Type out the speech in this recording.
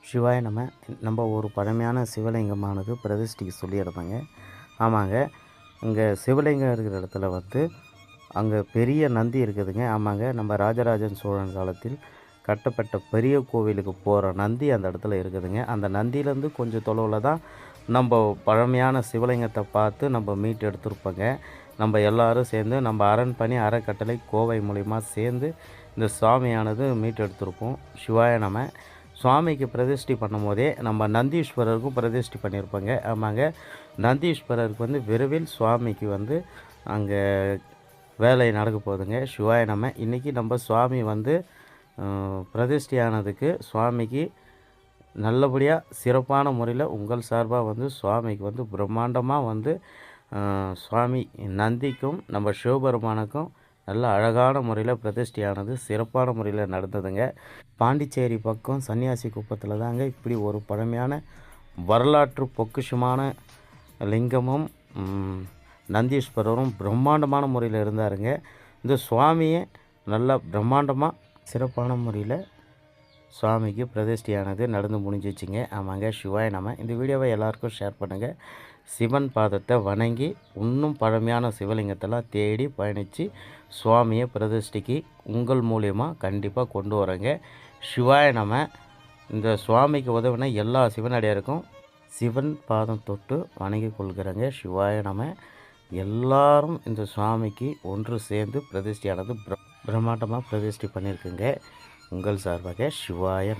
சிவாய நம்ம ஒரு பழமையான சிவலிங்கமானது பிரதிஷ்டைக்கு சொல்லியிருந்தாங்க. ஆமாங்க, இங்கே சிவலிங்கம் இருக்கிற இடத்துல அங்கே பெரிய நந்தி இருக்குதுங்க. ஆமாங்க, நம்ம ராஜராஜன் சோழன் காலத்தில் கட்டப்பட்ட பெரிய கோவிலுக்கு போகிற நந்தி அந்த இடத்துல இருக்குதுங்க. அந்த நந்தியிலேருந்து கொஞ்சம் தொலைவில் தான் நம்ம பழமையான சிவலிங்கத்தை பார்த்து நம்ம மீட்டு எடுத்துருப்போங்க. நம்ம எல்லோரும் சேர்ந்து நம்ம அரண்பணி அறக்கட்டளை கோவை மூலிமா சேர்ந்து இந்த சுவாமியானது மீட்டு எடுத்திருப்போம். சிவாய சுவாமிக்கு பிரதிஷ்டை பண்ணும் போதே நம்ம நந்தீஸ்வரருக்கும் பிரதிஷ்டை பண்ணியிருப்போங்க. ஆமாங்க, நந்தீஸ்வரருக்கு விரைவில் சுவாமிக்கு அங்கே வேலை நடக்க போகுதுங்க. சிவாய இன்றைக்கி நம்ம சுவாமி பிரதிஷ்டையானதுக்கு சுவாமிக்கு நல்லபடியாக சிறப்பான முறையில் உங்கள் சார்பாக சுவாமிக்கு பிரம்மாண்டமாக சுவாமி நந்திக்கும் நம்ம சிவபெருமானுக்கும் நல்ல அழகான முறையில் பிரதிஷ்டையானது சிறப்பான முறையில் நடந்ததுங்க. பாண்டிச்சேரி பக்கம் சன்னியாசி குப்பத்தில் தாங்க இப்படி ஒரு பழமையான வரலாற்று பொக்கிஷமான லிங்கமும் நந்தீஸ்வரரும் பிரம்மாண்டமான முறையில் இருந்தாருங்க. இந்த சுவாமியை நல்லா பிரம்மாண்டமாக சிறப்பான முறையில் சுவாமிக்கு பிரதிஷ்டையானது நடந்து முடிஞ்சிச்சுங்க. ஆமாங்க, சிவாய இந்த வீடியோவை எல்லாருக்கும் ஷேர் பண்ணுங்கள். சிவன் பாதத்தை வணங்கி இன்னும் பழமையான சிவலிங்கத்தெல்லாம் தேடி பயணித்து சுவாமியை பிரதிஷ்டைக்கு உங்கள் மூலியமாக கண்டிப்பாக கொண்டு வரேங்க. சிவாய இந்த சுவாமிக்கு உதவின எல்லா சிவனடியாருக்கும் சிவன் பாதம் தொட்டு வணங்கி கொள்கிறேங்க. சிவாய எல்லாரும் இந்த சுவாமிக்கு ஒன்று சேர்ந்து பிரதிஷ்டையானது பிரம்மாண்டமாக பிரதிஷ்டை பண்ணியிருக்குங்க. உங்கள் சார்பாக சிவாய